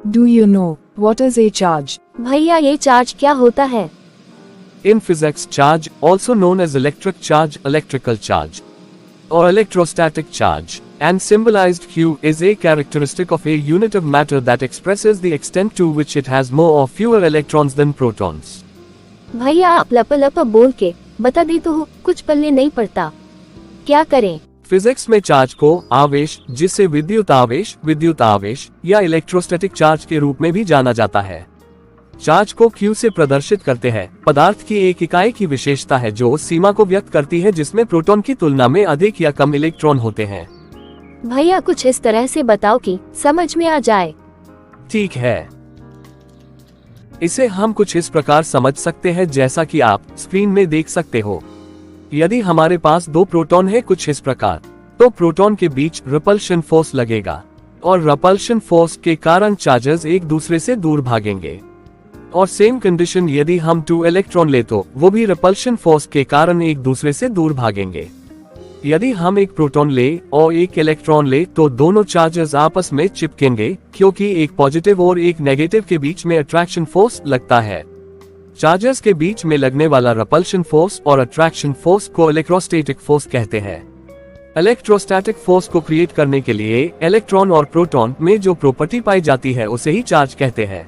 Do you know what is a charge? भैया ये charge क्या होता है? In physics, charge, also known as electric charge, electrical charge, or electrostatic charge, and symbolized Q, is a characteristic of a unit of matter that expresses the extent to which it has more or fewer electrons than protons. भैया आप लप बोल के बता दी तो कुछ पल्ले नहीं पड़ता, क्या करें? फिजिक्स में चार्ज को आवेश, जिसे विद्युत आवेश या इलेक्ट्रोस्टैटिक चार्ज के रूप में भी जाना जाता है, चार्ज को Q से प्रदर्शित करते हैं। पदार्थ की एक इकाई की विशेषता है जो उस सीमा को व्यक्त करती है जिसमें प्रोटॉन की तुलना में अधिक या कम इलेक्ट्रॉन होते हैं। भैया कुछ इस तरह से बताओ कि समझ में आ जाए। ठीक है, इसे हम कुछ इस प्रकार समझ सकते हैं जैसा कि आप स्क्रीन में देख सकते हो। यदि हमारे पास दो प्रोटॉन है कुछ इस प्रकार, तो प्रोटॉन के बीच रिपल्शन फोर्स लगेगा और रिपल्शन फोर्स के कारण चार्जेस एक दूसरे से दूर भागेंगे। और सेम कंडीशन यदि हम 2 इलेक्ट्रॉन ले तो वो भी रिपल्शन फोर्स के कारण एक दूसरे से दूर भागेंगे। यदि हम एक प्रोटॉन ले और एक इलेक्ट्रॉन ले तो दोनों चार्जेस आपस में चिपकेंगे क्योंकि एक पॉजिटिव और एक नेगेटिव के बीच में अट्रैक्शन फोर्स लगता है। चार्जेस के बीच में लगने वाला रिपल्शन फोर्स और अट्रैक्शन फोर्स को इलेक्ट्रोस्टैटिक फोर्स कहते हैं। इलेक्ट्रोस्टैटिक फोर्स को क्रिएट करने के लिए इलेक्ट्रॉन और प्रोटॉन में जो प्रॉपर्टी पाई जाती है उसे ही चार्ज कहते हैं।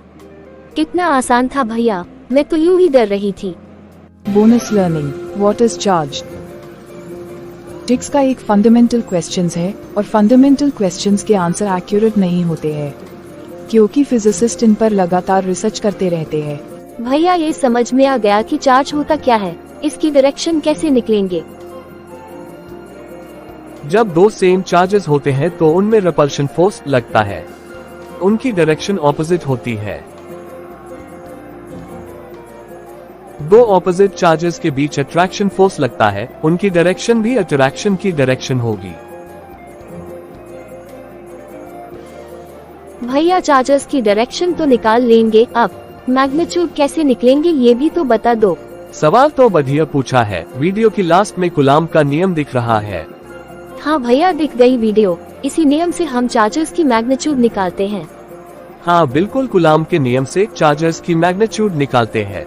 कितना आसान था भैया, मैं तो यूं ही डर रही थी। Bonus learning, what is charge? Physics का एक फंडामेंटल क्वेश्चंस है और फंडामेंटल क्वेश्चंस के आंसर एक्यूरेट नहीं होते हैं क्योंकि फिजिसिस्ट इन पर लगातार रिसर्च करते रहते हैं। भैया ये समझ में आ गया कि चार्ज होता क्या है, इसकी डायरेक्शन कैसे निकलेंगे? जब दो सेम चार्जेस होते हैं तो उनमें रिपल्शन फोर्स लगता है, उनकी डायरेक्शन ऑपोजिट होती है। दो ऑपोजिट चार्जेस के बीच अट्रैक्शन फोर्स लगता है, उनकी डायरेक्शन भी अट्रैक्शन की डायरेक्शन होगी। भैया चार्जेस की डायरेक्शन तो निकाल लेंगे, अब मैग्नीट्यूड कैसे निकलेंगे ये भी तो बता दो। सवाल तो बढ़िया पूछा है। वीडियो की लास्ट में कूलॉम का नियम दिख रहा है। हाँ भैया दिख गई वीडियो, इसी नियम से हम चार्जेस की मैग्नीट्यूड निकालते हैं। हाँ बिल्कुल, कूलॉम के नियम से चार्जेस की मैग्नीट्यूड निकालते हैं।